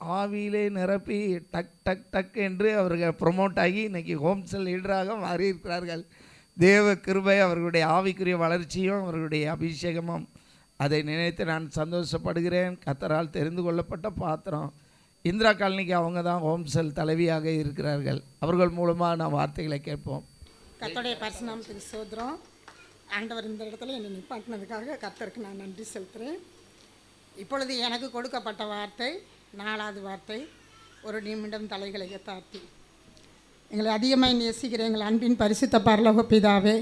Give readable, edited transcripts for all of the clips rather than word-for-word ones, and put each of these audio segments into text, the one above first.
ஆவியிலே நிரப்பி டக் டக் டக் என்று அவர்கள் ப்ரொமோட் ஆகி இன்றைக்கி ஹோம்செல் லீடராக மாறியிருக்கிறார்கள். தேவ கிருபை அவர்களுடைய ஆவிக்குரிய வளர்ச்சியும் அவர்களுடைய அபிஷேகமும் அதை நினைத்து நான் சந்தோஷப்படுகிறேன். கர்த்தரால் தெரிந்து கொள்ளப்பட்ட பாத்திரம். இந்திரா காலனிக்கு அவங்க தான் ஹோம்செல் தலைவியாக இருக்கிறார்கள். அவர்கள் மூலமாக நான் வார்த்தைகளை கேட்போம். கர்த்தருடைய பரிசுநாமத்துக்கு ஸ்தோத்திரம். ஆண்டவர் இந்த இடத்துல என்னை நிப்பாட்டினதுக்காக கர்த்தருக்கு நான் நன்றி செலுத்துகிறேன். இப்பொழுது எனக்கு கொடுக்கப்பட்ட வார்த்தை 4வது வார்த்தை. ஒரு நிமிடம் தலைகளை தாழ்த்தி. எங்களை அதிகமாக நேசிக்கிற எங்கள் அன்பின் பரிசுத்த பரலோக பிதாவே,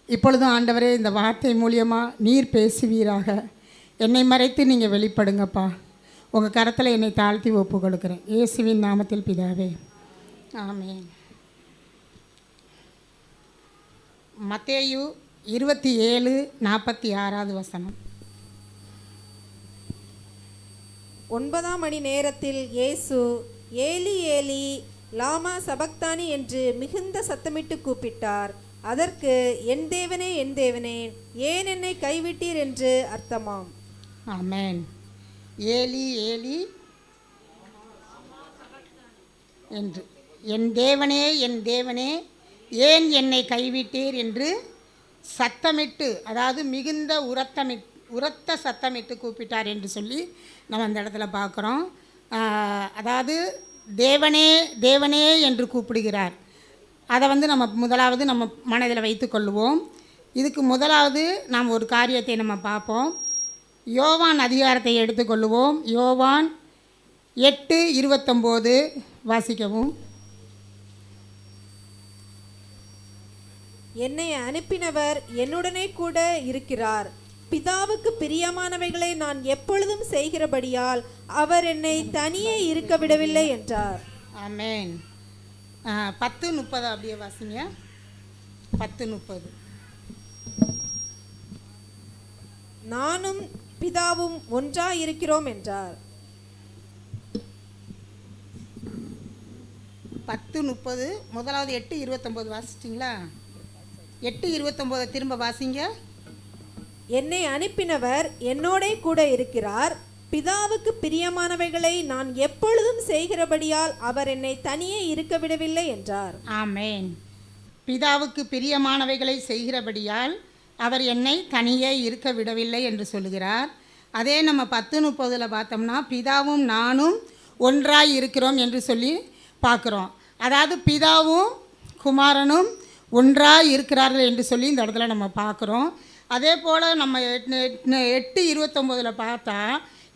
இப்பொழுதும் ஆண்டவரே இந்த வார்த்தை மூலியமாக நீர் பேசுவீராக. என்னை மறைத்து நீங்கள் வெளிப்படுங்கப்பா. உங்கள் கரத்தில் என்னை தாழ்த்தி ஒப்பு கொடுக்குறேன் இயேசுவின் நாமத்தில் பிதாவே, ஆமென். மத்தேயு 27:46 வசனம். 9ஆம் மணி நேரத்தில் இயேசு ஏலி ஏலி லாமா சபக்தானி என்று மிகுந்த சத்தமிட்டு கூப்பிட்டார். அதற்கு என் தேவனே என் தேவனே ஏன் என்னை கைவிட்டீர் என்று அர்த்தமாம். ஆமென். ஏலி ஏலி என்று என் தேவனே ஏன் என்னை கைவிட்டீர் என்று சத்தமிட்டு, அதாவது மிகுந்த உரத்த சத்தமிட்டு கூப்பிட்டார் என்று சொல்லி நம்ம அந்த இடத்துல பார்க்குறோம். அதாவது தேவனே தேவனே என்று கூப்பிடுகிறார். அதை நம்ம முதலாவது நம்ம மனதில் வைத்துக்கொள்வோம். இதுக்கு முதலாவது நாம் ஒரு காரியத்தை நம்ம பார்ப்போம். யோவான் அதிகாரத்தை எடுத்துக்கொள்வோம். யோவான் 8:29 வாசிக்கவும். என்னை அனுப்பினவர் என்னுடனே கூட இருக்கிறார். பிதாவுக்கு பிரியமானவைகளை நான் எப்பொழுதும் செய்கிறபடியால் அவர் என்னை தனியே இருக்க விடவில்லை என்றார். ஆமென். 10:30 அப்படியே வாசிங்க. 10:30. நானும் பிதாவும் ஒன்றாய் இருக்கிறோம் என்றார். 10:30 முதலாவது 8:29 வாசிச்சிங்களா? 8:29 திரும்ப வாசிங்க. என்னை அனுப்பினவர் என்னோடே கூட இருக்கிறார். பிதாவுக்கு பிரியமானவைகளை நான் எப்பொழுதும் செய்கிறபடியால் அவர் என்னை தனியே இருக்க விடவில்லை என்றார். ஆமென். பிதாவுக்கு பிரியமானவைகளை செய்கிறபடியால் அவர் என்னை தனியே இருக்க விடவில்லை என்று சொல்லுகிறார். அதே நம்ம 10:30 பார்த்தோம்னா பிதாவும் நானும் ஒன்றாய் இருக்கிறோம் என்று சொல்லி பார்க்குறோம். அதாவது பிதாவும் குமாரனும் ஒன்றாய் இருக்கிறார்கள் என்று சொல்லி இந்த இடத்துல நம்ம பார்க்குறோம். அதே போல் நம்ம 8:29 பார்த்தா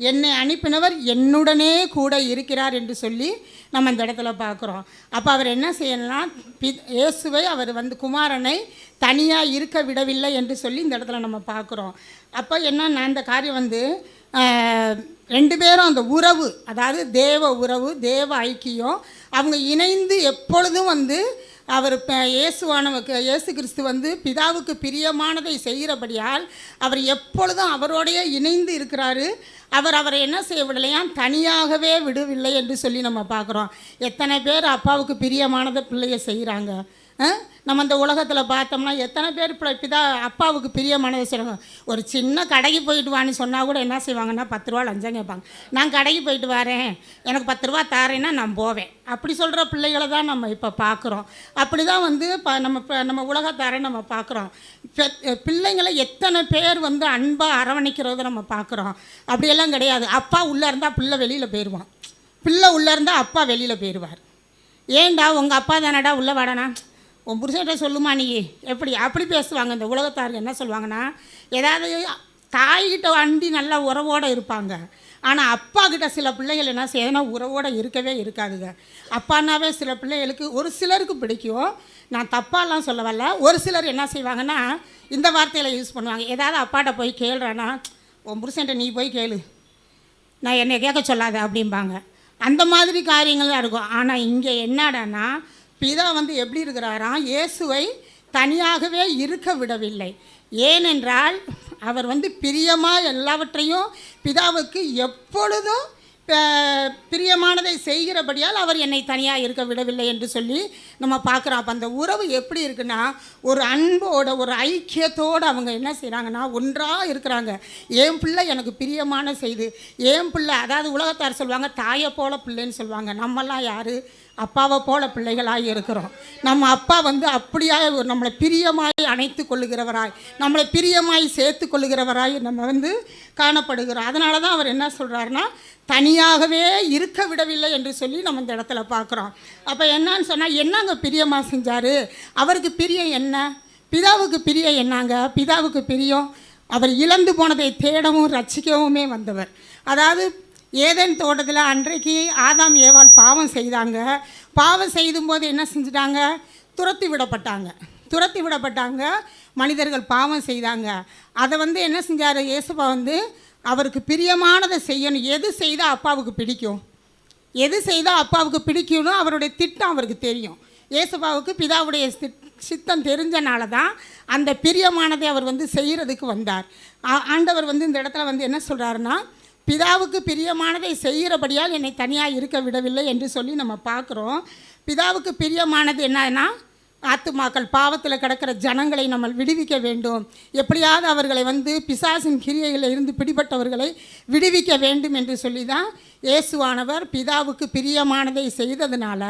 என்னை அனுப்பினவர் என்னுடனே கூட இருக்கிறார் என்று சொல்லி நம்ம இந்த இடத்துல பார்க்குறோம். அப்போ அவர் என்ன செய்யலாம்? இயேசுவை அவர் குமாரனை தனியாக இருக்க விடவில்லை என்று சொல்லி இந்த இடத்துல நம்ம பார்க்குறோம். அப்போ என்னன்னா அந்த காரியம் 2 பேரும் அந்த உறவு, அதாவது தேவ உறவு, தேவ ஐக்கியம், அவங்க இணைந்து எப்பொழுதும் அவர் இயேசு கிறிஸ்து பிதாவுக்கு பிரியமானதை செய்கிறபடியால் அவர் எப்பொழுதும் அவரோடைய இணைந்து இருக்கிறாரு. அவரை என்ன செய்ய விடலையாம்? தனியாகவே விடவில்லை என்று சொல்லி நம்ம பார்க்குறோம். எத்தனை பேர் அப்பாவுக்கு பிரியமானதை பிள்ளைய செய்கிறாங்க? நம்ம இந்த உலகத்தில் பார்த்தோம்னா எத்தனை பேர் பிதா அப்பாவுக்கு பிரியமானதை செய்கிறாங்க. ஒரு சின்ன கடைக்கு போயிட்டு வான்னு சொன்னால் கூட என்ன செய்வாங்கன்னா 10 ரூபா லஞ்சம் கேட்பாங்க. நான் கடைக்கு போயிட்டு வரேன், எனக்கு 10 ரூபா தாரேன்னா நான் போவேன். அப்படி சொல்கிற பிள்ளைகளை தான் நம்ம இப்போ பார்க்குறோம். அப்படி தான் நம்ம உலகத்தாரை நம்ம பார்க்குறோம். பிள்ளைங்களை எத்தனை பேர் அன்பாக அரவணைக்கிறத நம்ம பார்க்குறோம். அப்படியெல்லாம் கிடையாது. அப்பா உள்ளே இருந்தால் பிள்ளை வெளியில் போயிடுவான், பிள்ளை உள்ளே இருந்தால் அப்பா வெளியில் போயிடுவார். ஏண்டா உங்கள் அப்பா தானடா உள்ளே வாடனா, உன் புருஷன்கிட்ட சொல்லுமா நீ எப்படி அப்படி பேசுவாங்க. இந்த உலகத்தாருக்கு என்ன சொல்லுவாங்கன்னா, ஏதாவது தாய்கிட்ட அண்டி நல்லா உறவோடு இருப்பாங்க. ஆனால் அப்பா கிட்ட சில பிள்ளைகள் என்ன செய்யணும்னா உறவோடு இருக்கவே இருக்காதுங்க. அப்பானாவே சில பிள்ளைகளுக்கு ஒரு சிலருக்கு பிடிக்கும். நான் தப்பாலாம் சொல்ல வரல. ஒரு சிலர் என்ன செய்வாங்கன்னா இந்த வார்த்தையில் யூஸ் பண்ணுவாங்க. ஏதாவது அப்பாட்ட போய் கேளுறான்னா, உன் புருஷன்ட்ட நீ போய் கேளு, நான் என்னை கேட்க சொல்லாத அப்படிம்பாங்க. அந்த மாதிரி காரியங்கள் தான் இருக்கும். ஆனால் இங்கே என்னடான்னா பிதா எப்படி இருக்கிறாராம்? இயேசுவை தனியாகவே இருக்க விடவில்லை. ஏனென்றால் அவர் பிரியமாக எல்லாவற்றையும் பிதாவுக்கு எப்பொழுதும் பிரியமானதை செய்கிறபடியால் அவர் என்னை தனியாக இருக்க விடவில்லை என்று சொல்லி நம்ம பார்க்குறோம். அப்போ அந்த உறவு எப்படி இருக்குன்னா, ஒரு அன்போட ஒரு ஐக்கியத்தோடு அவங்க என்ன செய்கிறாங்கன்னா ஒன்றாக இருக்கிறாங்க. என் பிள்ளை எனக்கு பிரியமான செய்து, என் பிள்ளை, அதாவது உலகத்தார் சொல்லுவாங்க தாயை போல பிள்ளைன்னு சொல்லுவாங்க. நம்மெல்லாம் யார்? அப்பாவை போல பிள்ளைகளாக இருக்கிறோம். நம்ம அப்பா அப்படியாக நம்மளை பிரியமாய் அணைத்து கொள்ளுகிறவராய், நம்மளை பிரியமாய் சேர்த்து கொள்ளுகிறவராய் நம்ம காணப்படுகிறோம். அதனால தான் அவர் என்ன சொல்கிறாருன்னா, தனியாகவே இருக்க விடவில்லை என்று சொல்லி நம்ம இந்த இடத்துல பார்க்குறோம். அப்போ என்னன்னு சொன்னால், என்னங்க பிரியமாக செஞ்சார்? அவருக்கு பிரியம் என்ன? பிதாவுக்கு பிரியம் என்னங்க? பிதாவுக்கு பிரியம் அவர் இழந்து போனதை தேடவும் ரட்சிக்கவுமே வந்தவர். அதாவது ஏதேன் தோட்டத்தில் அன்றைக்கு ஆதாம் ஏவாள் பாவம் செய்தாங்க. பாவம் செய்யும்போது என்ன செஞ்சிட்டாங்க? துரத்தி விடப்பட்டாங்க. மனிதர்கள் பாவம் செய்தாங்க. அதை என்ன செஞ்சார்? இயேசுப்பா அவருக்கு பிரியமானதை செய்யணும். எது செய்தால் அப்பாவுக்கு பிடிக்கணும் அவருடைய திட்டம் அவருக்கு தெரியும். இயேசுப்பாவுக்கு பிதாவுடைய சித்தம் தெரிஞ்சனால தான் அந்த பிரியமானதை அவர் செய்கிறதுக்கு வந்தார். ஆண்டவர் இந்த இடத்துல என்ன சொல்கிறாருன்னா, பிதாவுக்கு பிரியமானதை செய்கிறபடியால் என்னை தனியாக இருக்க விடவில்லை என்று சொல்லி நம்ம பார்க்குறோம். பிதாவுக்கு பிரியமானது என்னன்னா, ஆத்துமாக்கள், பாவத்தில் கிடக்கிற ஜனங்களை நம்ம விடுவிக்க வேண்டும். எப்படியாவது அவர்களை பிசாசின் கிரியைகளில் இருந்து பிடிபட்டவர்களை விடுவிக்க வேண்டும் என்று சொல்லி தான் இயேசுவானவர் பிதாவுக்கு பிரியமானதை செய்ததுனால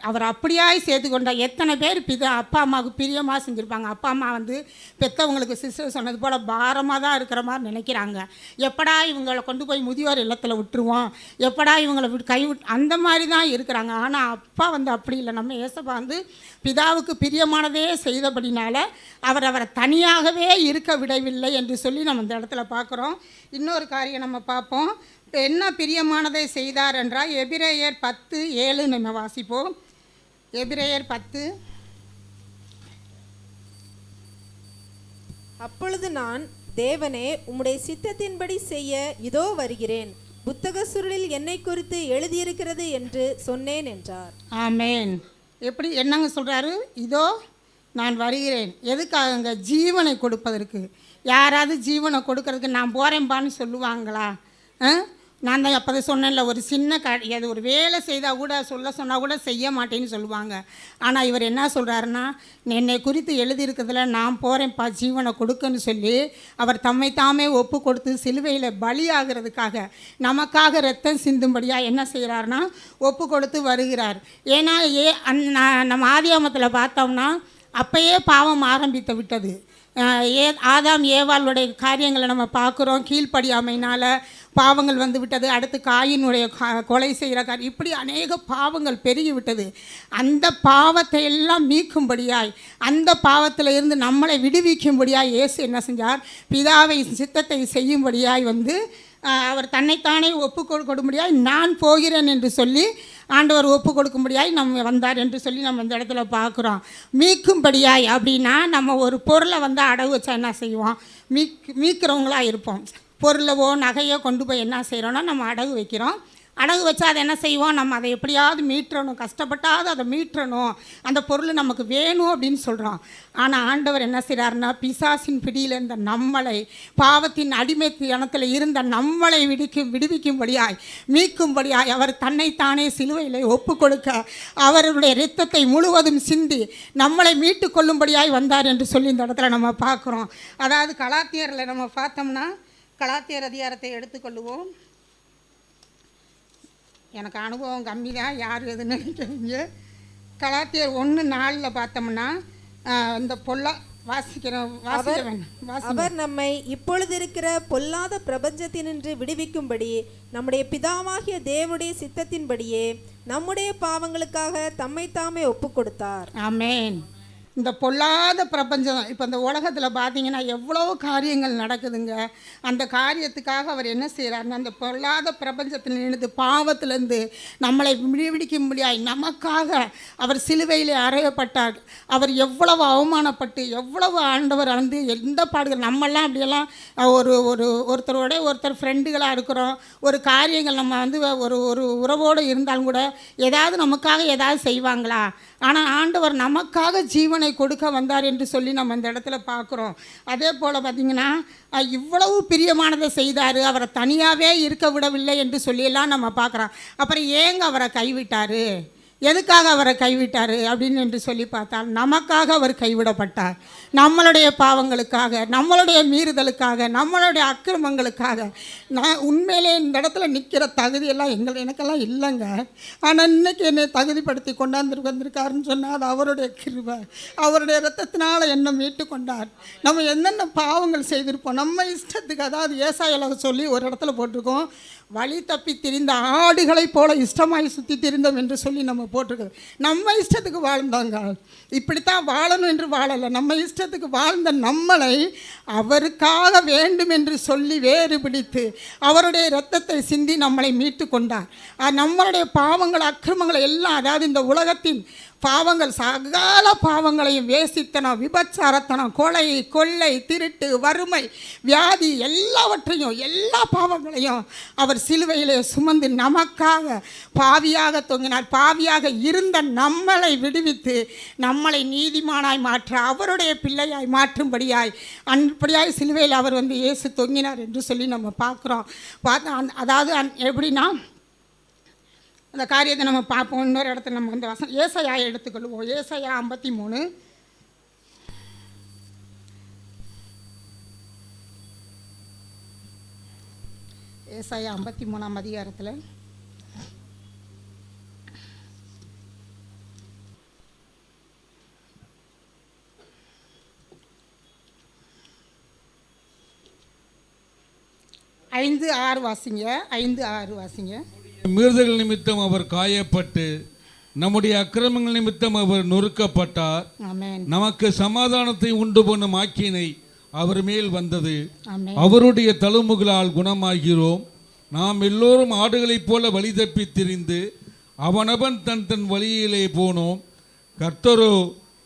அவர் அப்படியாய் சேர்த்து கொண்டார். எத்தனை பேர் அப்பா அம்மாவுக்கு பிரியமாக செஞ்சுருப்பாங்க. அப்பா அம்மா பெற்றவங்களுக்கு சிஸ்டர் சொன்னது போல் பாரமாக தான் இருக்கிற மாதிரி நினைக்கிறாங்க. எப்படா இவங்களை கொண்டு போய் முதியோர் இல்லத்தில் விட்டுருவோம், எப்படா இவங்களை அந்த மாதிரி தான் இருக்கிறாங்க. ஆனால் அப்பா அப்படி இல்லை. நம்ம ஏசப்பா பிதாவுக்கு பிரியமானதே செய்தபடினால அவரை தனியாகவே இருக்க விடவில்லை என்று சொல்லி நம்ம இந்த இடத்துல பார்க்குறோம். இன்னொரு காரியம் நம்ம பார்ப்போம். என்ன பிரியமானதை செய்தார் என்றால், எபிரேயர் 10:7 நம்ம வாசிப்போம். எபிரேயர் 10. அப்பொழுது நான், தேவனே உம்முடைய சித்தத்தின்படி செய்ய இதோ வருகிறேன், புத்தக சுருளில் என்னை குறித்து எழுதியிருக்கிறது என்று சொன்னேன் என்றார். ஆமேன். எப்படி என்னங்க சொல்கிறாரு? இதோ நான் வருகிறேன். எதுக்காகங்க? ஜீவனை கொடுப்பதற்கு. யாராவது ஜீவனை கொடுக்கறதுக்கு நான் போகிறேன்பான்னு சொல்லுவாங்களா? நான் தான் அப்போ சொன்னேன்ல, ஒரு சின்ன அது ஒரு வேலை செய்தால் கூட சொன்னால் கூட செய்ய மாட்டேன்னு சொல்லுவாங்க. ஆனால் இவர் என்ன சொல்கிறாருன்னா, என்னை குறித்து எழுதியிருக்கிறதுல நான் போகிறேன்ப்பா ஜீவனை கொடுக்குன்னு சொல்லி அவர் தம்மைத்தாமே ஒப்பு கொடுத்து சிலுவையில் பலியாகிறதுக்காக நமக்காக ரத்தம் சிந்தும்படியாக என்ன செய்கிறாருன்னா ஒப்பு கொடுத்து வருகிறார். ஏன்னா நம்ம ஆதியாமத்தில் பார்த்தோம்னா அப்பயே பாவம் ஆரம்பித்து விட்டது. ஆதாம் ஏவாளுடைய காரியங்களை நம்ம பார்க்குறோம். கீழ்ப்படியாமையினால் பாவங்கள் விட்டது. அடுத்து காயினுடைய கொலை செய்கிற காரியம், இப்படி அநேக பாவங்கள் பெருகிவிட்டது. அந்த பாவத்தை எல்லாம் நீக்கும்படியாய், அந்த பாவத்தில் இருந்து நம்மளை விடுவிக்கும்படியாய் இயேசு என்ன செஞ்சார்? பிதாவை சித்தத்தை செய்யும்படியாய் அவர் தன்னைத்தானே ஒப்பு கொடுக்கும்படியாய் நான் போகிறேன் என்று சொல்லி ஆண்டவர் ஒப்பு கொடுக்கும்படியாய் நம்ம வந்தார் என்று சொல்லி நம்ம இந்த இடத்துல பார்க்குறோம். மீட்கும்படியாய் அப்படின்னா, நம்ம ஒரு பொருளை அடகு வச்சா என்ன செய்வோம்? மீட்கிறவங்களாக இருப்போம். பொருளவோ நகையோ கொண்டு போய் என்ன செய்கிறோன்னா நம்ம அடகு வைக்கிறோம். அடகு வச்சா அதை என்ன செய்வோம்? நம்ம அதை எப்படியாவது மீட்டணும், கஷ்டப்பட்டாவது அதை மீட்டணும், அந்த பொருள் நமக்கு வேணும் அப்படின்னு சொல்கிறோம். ஆனால் ஆண்டவர் என்ன செய்கிறாருன்னா, பிசாசின் பிடியில் இருந்த நம்மளை, பாவத்தின் அடிமைத்தனத்தில் இருந்த நம்மளை விடுவிக்கும்படியாய், மீட்கும்படியாய் அவர் தன்னைத்தானே சிலுவையில் ஒப்பு கொடுக்க அவருடைய இரத்தத்தை முழுவதும் சிந்தி நம்மளை மீட்டு கொள்ளும்படியாய் வந்தார் என்று சொல்லி இந்த இடத்துல நம்ம பார்க்குறோம். அதாவது கலாத்தியரில் நம்ம பார்த்தோம்னா, கலாத்தியர் அதிகாரத்தை எடுத்துக்கொள்ளுவோம். எனக்கு அனுபவம் கம்மி தான், யார் எதுன்னு நினைக்கிறீங்க. கலாத்தியர் 1:4 பார்த்தோம்னா இந்த அவர் நம்மை இப்பொழுது இருக்கிற பொல்லாத பிரபஞ்சத்தினின்று விடுவிக்கும்படி நம்முடைய பிதாவாகிய தேவனுடைய சித்தத்தின்படியே நம்முடைய பாவங்களுக்காக தம்மைத்தாமே ஒப்பு கொடுத்தார். ஆமென். இந்த பொல்லாத பிரபஞ்சம், இப்போ இந்த உலகத்தில் பார்த்தீங்கன்னா எவ்வளோ காரியங்கள் நடக்குதுங்க. அந்த காரியத்துக்காக அவர் என்ன செய்கிறாருன்னா, அந்த பொல்லாத பிரபஞ்சத்திலிருந்து, பாவத்திலேருந்து நம்மளை விடுவிக்க முடியாது நமக்காக அவர் சிலுவையில் அறையப்பட்டார். அவர் எவ்வளவு அவமானப்பட்டு, எவ்வளவு ஆண்டவர் எந்த பாடுகள், நம்மெல்லாம் அப்படியெல்லாம் ஒருத்தர் ஃப்ரெண்டுகளாக இருக்கிறோம், ஒரு காரியங்கள் நம்ம ஒரு உறவோடு இருந்தாலும் கூட ஏதாவது நமக்காக ஏதாவது செய்வாங்களா? ஆனால் ஆண்டவர் நமக்காக ஜீவனை ஜீவனை கொடுக்க வந்தார் என்று சொல்லி நம்ம அந்த இடத்துல பார்க்குறோம். அதே போல் பார்த்திங்கன்னா இவ்வளவு பிரியமானதை செய்தார், அவரை தனியாகவே இருக்க விடவில்லை என்று சொல்லியெல்லாம் நம்ம பார்க்குறோம். அப்புறம் ஏங்க அவரை கைவிட்டார், எதுக்காக அவரை கைவிட்டார் அப்படின்னு என்று சொல்லி பார்த்தால், நமக்காக அவர் கைவிடப்பட்டார். நம்மளுடைய பாவங்களுக்காக, நம்மளுடைய மீறுதலுக்காக, நம்மளுடைய அக்கிரமங்களுக்காக. நான் உண்மையிலே இந்த இடத்துல நிற்கிற தகுதியெல்லாம் எனக்கெல்லாம் இல்லைங்க. ஆனால் இன்றைக்கி என்னை தகுதிப்படுத்தி வந்திருக்காருன்னு சொன்னால் அது அவருடைய கிருபை. அவருடைய இரத்தத்தினால் என்னை மீட்டு கொண்டார். நம்ம என்னென்ன பாவங்கள் செய்திருப்போம் நம்ம இஷ்டத்துக்கு. அதாவது ஏசாயால சொல்லி ஒரு இடத்துல போட்டிருக்கோம், வழி தப்பி திரிந்த ஆடுகளைப் போல இஷ்டமாய் சுற்றி திரிந்தோம் என்று சொல்லி நம்ம போட்டிருக்கோம். நம்ம இஷ்டத்துக்கு வாழ்ந்தாங்க, இப்படித்தான் வாழணும் என்று வாழலை. நம்ம இஷ்டத்துக்கு வாழ்ந்த நம்மளை அவருக்காக வேண்டும் என்று சொல்லி வேறு பிடித்து அவருடைய இரத்தத்தை சிந்தி நம்மளை மீட்டு கொண்டார். நம்மளுடைய பாவங்கள் அக்கிரமங்களை எல்லாம், அதாவது இந்த உலகத்தின் பாவங்கள் சகல பாவங்களையும், வேசித்தனம், விபச்சாரத்தனம், கொலை, கொள்ளை, திருட்டு, வறுமை, வியாதி எல்லாவற்றையும், எல்லா பாவங்களையும் அவர் சிலுவையிலே சுமந்து நமக்காக பாவியாக தொங்கினார். பாவியாக இருந்த நம்மளை விடுவித்து நம்மளை நீதிமானாய் மாற்ற, அவருடைய பிள்ளையாய் மாற்றும்படியாய் அப்படியாய் சிலுவையில் அவர் இயேசு தொங்கினார் என்று சொல்லி நம்ம பார்க்குறோம். அதாவது எப்படின்னா அந்த காரியத்தை நம்ம பார்ப்போம். இன்னொரு இடத்துல நம்ம ஏசாயா எடுத்துக்கொள்வோம். ஏசாயா 53 ஏசாயா 53ஆம் அதிகாரத்தில் ஐந்து ஆறு வாசிங்க. மீறுதல்கள் நிமித்தம் அவர் காயப்பட்டு நம்முடைய அக்கிரமங்கள் நிமித்தம் அவர் நொறுக்கப்பட்டார். நமக்கு சமாதானத்தை உண்டு பண்ணும் ஆக்கினை அவர் மேல் வந்தது. அவருடைய தழும்புகளால் குணமாகிறோம். நாம் எல்லோரும் ஆடுகளைப் போல வழி தப்பி திரிந்து அவனவன் தன் தன் வழியிலே போனோம். கர்த்தரோ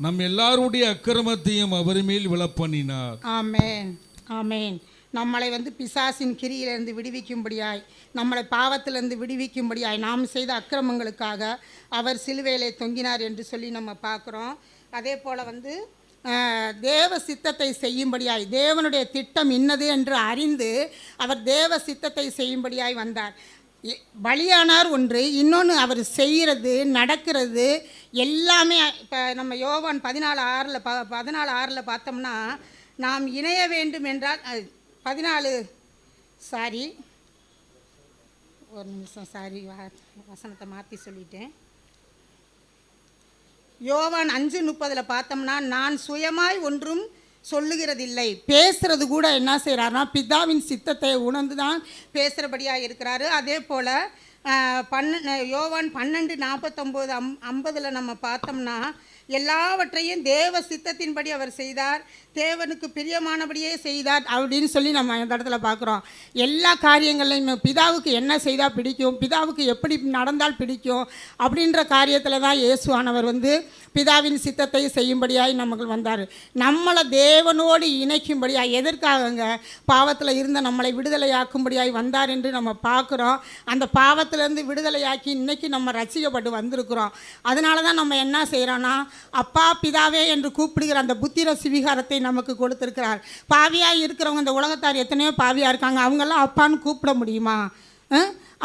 நம் எல்லாருடைய அக்கிரமத்தையும் அவர் மேல் விழப்பண்ணினார். ஆமென், ஆமென். நம்மளை பிசாசின் கிரியிலிருந்து விடுவிக்கும்படியாய், நம்மளை பாவத்திலிருந்து விடுவிக்கும்படியாய், நாம் செய்த அக்கிரமங்களுக்காக அவர் சிலுவையிலே தொங்கினார் என்று சொல்லி நம்ம பார்க்குறோம். அதே போல் தேவ சித்தத்தை செய்யும்படியாய், தேவனுடைய திட்டம் இன்னது என்று அறிந்து அவர் தேவ சித்தத்தை செய்யும்படியாய் வந்தார். பலியானார் ஒன்று, இன்னொன்று அவர் செய்கிறது, நடக்கிறது எல்லாமே. இப்போ நம்ம யோவான் 14:6 பார்த்தோம்னா, நாம் இணைய வேண்டும் என்றால் 14 ஒரு நிமிஷம் வசனத்தை மாற்றி சொல்லிட்டேன். யோவான் 5:30 பார்த்தோம்னா, நான் சுயமாய் ஒன்றும் சொல்லுகிறதில்லை, பேசுறது கூட என்ன செய்கிறாருன்னா பிதாவின் சித்தத்தை உணர்ந்து தான் பேசுகிறபடியாக இருக்கிறாரு. அதே போல் யோவான் 12:49-50 நம்ம பார்த்தோம்னா, எல்லாவற்றையும் தேவ சித்தத்தின்படி அவர் செய்தார், தேவனுக்கு பிரியமானபடியே செய்தார் அப்படின்னு சொல்லி நம்ம இந்த இடத்துல பார்க்குறோம். எல்லா காரியங்களையும் பிதாவுக்கு என்ன செய்தால் பிடிக்கும், பிதாவுக்கு எப்படி நடந்தால் பிடிக்கும் அப்படின்ற காரியத்தில் தான் இயேசுவானவர் பிதாவின் சித்தத்தை செய்யும்படியாய் நமக்கு வந்தார். நம்மளை தேவனோடு இணைக்கும்படியாய், எதற்காகங்க பாவத்தில் இருந்த நம்மளை விடுதலையாக்கும்படியாய் வந்தார் என்று நம்ம பார்க்குறோம். அந்த பாவத்திலேருந்து விடுதலையாக்கி இன்றைக்கி நம்ம ரட்சிக்கப்பட்டு வந்திருக்கிறோம். அதனால தான் நம்ம என்ன செய்கிறோன்னா, அப்பா பிதாவே என்று கூப்பிடுகிற அந்த புத்திர சுவிகாரத்தை நமக்கு கொடுத்துருக்கிறார். பாவியாக இருக்கிறவங்க, இந்த உலகத்தார் எத்தனையோ பாவியாக இருக்காங்க, அவங்கெல்லாம் அப்பான்னு கூப்பிட முடியுமா?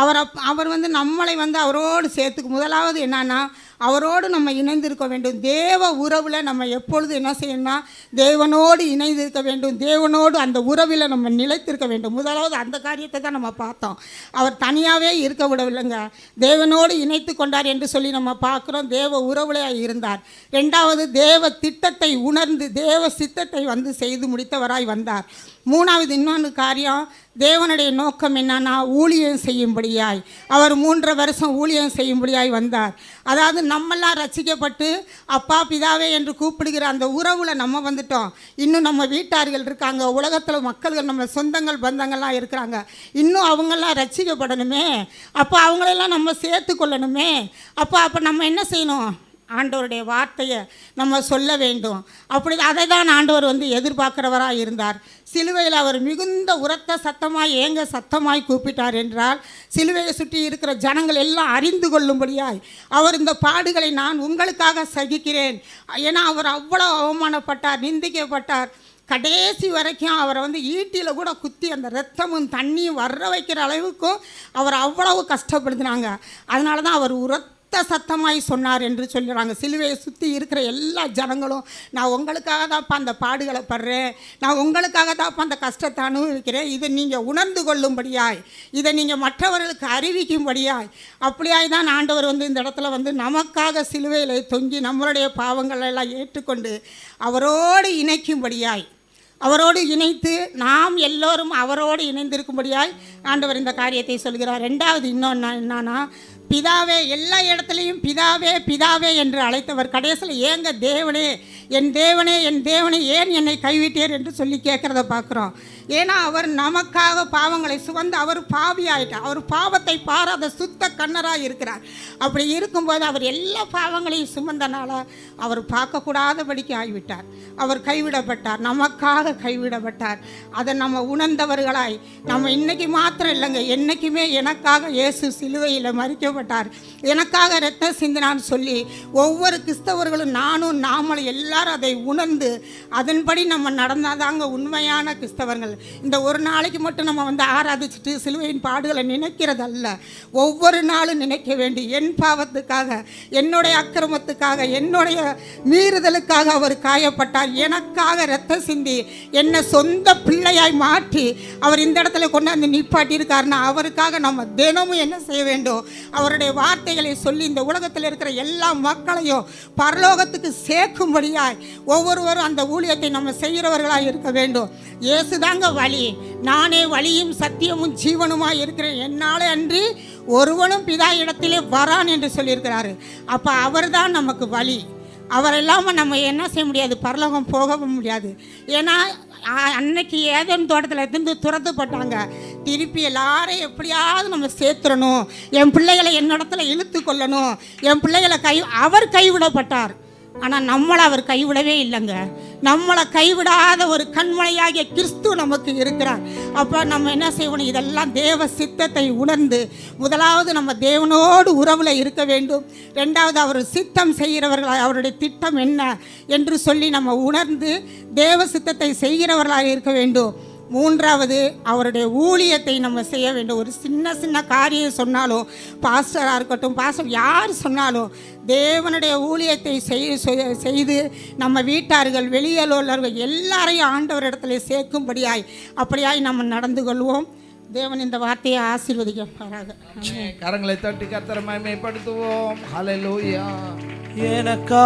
அவர் நம்மளை அவரோடு சேர்த்துக்கு முதலாவது என்னன்னா, அவரோடு நம்ம இணைந்திருக்க வேண்டும். தேவ உறவில் நம்ம எப்பொழுது என்ன செய்யணும்னா, தேவனோடு இணைந்திருக்க வேண்டும், தேவனோடு அந்த உறவில் நம்ம நிலைத்திருக்க வேண்டும். முதலாவது அந்த காரியத்தை தான் நம்ம பார்த்தோம். அவர் தனியாகவே இருக்க விடவில்லைங்க, தேவனோடு இணைத்து கொண்டார் என்று சொல்லி நம்ம பார்க்குறோம். தேவ உறவில் இருந்தார். ரெண்டாவது, தேவ திட்டத்தை உணர்ந்து தேவ சித்தத்தை செய்து முடித்தவராய் வந்தார். மூணாவது இன்னொன்று காரியம், தேவனுடைய நோக்கம் என்னன்னா, ஊழியம் செய்யும்படியாய் அவர் 3.5 வருஷம் ஊழியம் செய்யும்படியாய் வந்தார். அதாவது நம்மெல்லாம் ரட்சிக்கப்பட்டு அப்பா பிதாவே என்று கூப்பிடுகிற அந்த உறவில் நம்ம வந்துட்டோம். இன்னும் நம்ம வீட்டார்கள் இருக்காங்க, உலகத்தில் மக்கள்கள், நம்ம சொந்தங்கள் பந்தங்கள்லாம் இருக்கிறாங்க. இன்னும் அவங்கெல்லாம் ரட்சிக்கப்படணுமே, அப்போ அவங்களெல்லாம் நம்ம சேர்த்து கொள்ளணுமே. அப்போ நம்ம என்ன செய்யணும்? ஆண்டவருடைய வார்த்தையை நம்ம சொல்ல வேண்டும். அப்படி அதை தான் ஆண்டவர் எதிர்பார்க்கிறவராக இருந்தார். சிலுவையில் அவர் மிகுந்த உரத்த சத்தமாய் ஏங்க சத்தமாய் கூப்பிட்டார் என்றால், சிலுவையை சுற்றி இருக்கிற ஜனங்கள் எல்லாம் அறிந்து கொள்ளும்படியாய் அவர் இந்த பாடுகளை நான் உங்களுக்காக சகிக்கிறேன். ஏன்னா அவர் அவ்வளோ அவமானப்பட்டார், நிந்திக்கப்பட்டார். கடைசி வரைக்கும் அவரை ஈட்டியில் கூட குத்தி அந்த ரத்தமும் தண்ணியும் வர்ற வைக்கிற அளவுக்கும் அவர் அவ்வளவு கஷ்டப்படுத்தினாங்க. அதனால தான் அவர் உரத்த சத்தமாய் சொன்னார் என்று சொல்கிறாங்க. சிலுவையை சுற்றி இருக்கிற எல்லா ஜனங்களும், நான் உங்களுக்காக தான்ப்பா அந்த பாடுகளை படுறேன், நான் உங்களுக்காக தான்ப்பா அந்த கஷ்டத்தை அனுபவிக்கிறேன், இதை நீங்கள் உணர்ந்து கொள்ளும்படியாய், இதை நீங்கள் மற்றவர்களுக்கு அறிவிக்கும்படியாய், அப்படியாய் தான் ஆண்டவர் இந்த இடத்துல நமக்காக சிலுவையில் தொங்கி நம்மளுடைய பாவங்களெல்லாம் ஏற்றுக்கொண்டு அவரோடு இணைக்கும்படியாய், அவரோடு இணைத்து நாம் எல்லோரும் அவரோடு இணைந்திருக்கும்படியாய் ஆண்டவர் இந்த காரியத்தை சொல்கிறார். ரெண்டாவது இன்னொன்று என்னன்னா, பிதாவே, எல்லா இடத்துலையும் பிதாவே பிதாவே என்று அழைத்தவர் கடைசியில் ஏங்க தேவனே என் தேவனே என் தேவனே ஏன் என்னை கைவிட்டீர் என்று சொல்லி கேட்குறத பார்க்குறோம். ஏன்னா அவர் நமக்காக பாவங்களை சுமந்து அவர் பாவியாயிட்டார். அவர் பாவத்தை பாராத சுத்த கண்ணராக இருக்கிறார். அப்படி இருக்கும்போது அவர் எல்லா பாவங்களையும் சுமந்தனால அவர் பார்க்கக்கூடாதபடிக்கு ஆகிவிட்டார். அவர் கைவிடப்பட்டார், நமக்காக கைவிடப்பட்டார். அதை நம்ம உணர்ந்தவர்களாய் நம்ம இன்னைக்கு மாத்திரம் இல்லைங்க, என்றைக்குமே எனக்காக இயேசு சிலுவையில் மரிக்கப்பட்டார், எனக்காக இரத்த சிந்தினான்னு சொல்லி ஒவ்வொரு கிறிஸ்தவர்களும் நாமளும் எல்லாரும் அதை உணர்ந்து அதன்படி நம்ம நடந்தாதாங்க உண்மையான கிறிஸ்தவர்கள். இந்த ஒரு நாளைக்கு மட்டும் நம்ம ஆராதிச்சுட்டு சிலுவையின் பாடுகளை நினைக்கிறதல்ல, ஒவ்வொரு நாளும் நினைக்க வேண்டி, என் பாவத்துக்காக, என்னுடைய அக்கிரமத்துக்காக, என்னுடைய மீறுதலுக்காக அவர் காயப்பட்டார், எனக்காக இரத்த சிந்தி என்னை சொந்த பிள்ளையாய் மாற்றி அவர் இந்த இடத்துல கொண்டாந்து நிப்பாட்டியிருக்காருன்னா அவருக்காக நம்ம தினமும் என்ன செய்ய வேண்டும்? அவருடைய வார்த்தைகளை சொல்லி இந்த உலகத்தில் இருக்கிற எல்லா மக்களையும் பரலோகத்துக்கு சேர்க்கும்படியாய் ஒவ்வொருவரும் அந்த ஊழியத்தை நம்ம செய்கிறவர்களாக இருக்க வேண்டும். இயேசுதாங்க வழி, நானே வழியும் சத்தியமும் ஜீவனுமாய் இருக்கிறேன், என்னாலே அன்றி ஒருவனும் பிதா இடத்திலே வரான் என்று சொல்லியிருக்கிறாரு. அப்போ அவர் தான் நமக்கு வழி. அவர் இல்லாமல் நம்ம என்ன செய்ய முடியாது? பரலோகம் போகவும் முடியாது. ஏன்னா அன்னைக்கு ஏதேன் தோட்டத்தில் இருந்து துரத்துப்பட்டாங்க. திருப்பி எல்லாரையும் எப்படியாவது நம்ம சேர்த்துடணும், என் பிள்ளைகளை என்னிடத்துல இழுத்து கொள்ளணும், என் பிள்ளைகளை அவர் கைவிடப்பட்டார். ஆனால் நம்மளை அவர் கைவிடவே இல்லைங்க. நம்மளை கைவிடாத ஒரு கண்மலையாகிய கிறிஸ்து நமக்கு இருக்கிறார். அப்போ நம்ம என்ன செய்யணும்? இதெல்லாம் தேவ சித்தத்தை உணர்ந்து, முதலாவது நம்ம தேவனோடு உறவில் இருக்க வேண்டும். ரெண்டாவது அவர் சித்தம் செய்கிறவர்களாக, அவருடைய திட்டம் என்ன என்று சொல்லி நம்ம உணர்ந்து தேவ சித்தத்தை செய்கிறவர்களாக இருக்க வேண்டும். மூன்றாவது அவருடைய ஊழியத்தை நம்ம செய்ய வேண்டும். ஒரு சின்ன சின்ன காரியம் சொன்னாலும், பாஸ்டராக இருக்கட்டும், பாஸ்டர் யார் சொன்னாலும், தேவனுடைய ஊழியத்தை செய்து நம்ம வீட்டார்கள், வெளியில் உள்ளவர்கள் எல்லாரையும் ஆண்டவர் இடத்துல சேர்க்கும்படியாய் அப்படியாய் நம்ம நடந்து கொள்வோம். தேவன் இந்த வார்த்தையை ஆசீர்வதிப்பாராக. கரங்களை தட்டி கர்த்தரை மகிமைப்படுத்துவோம். ஹல்லேலூயா. எனக்கா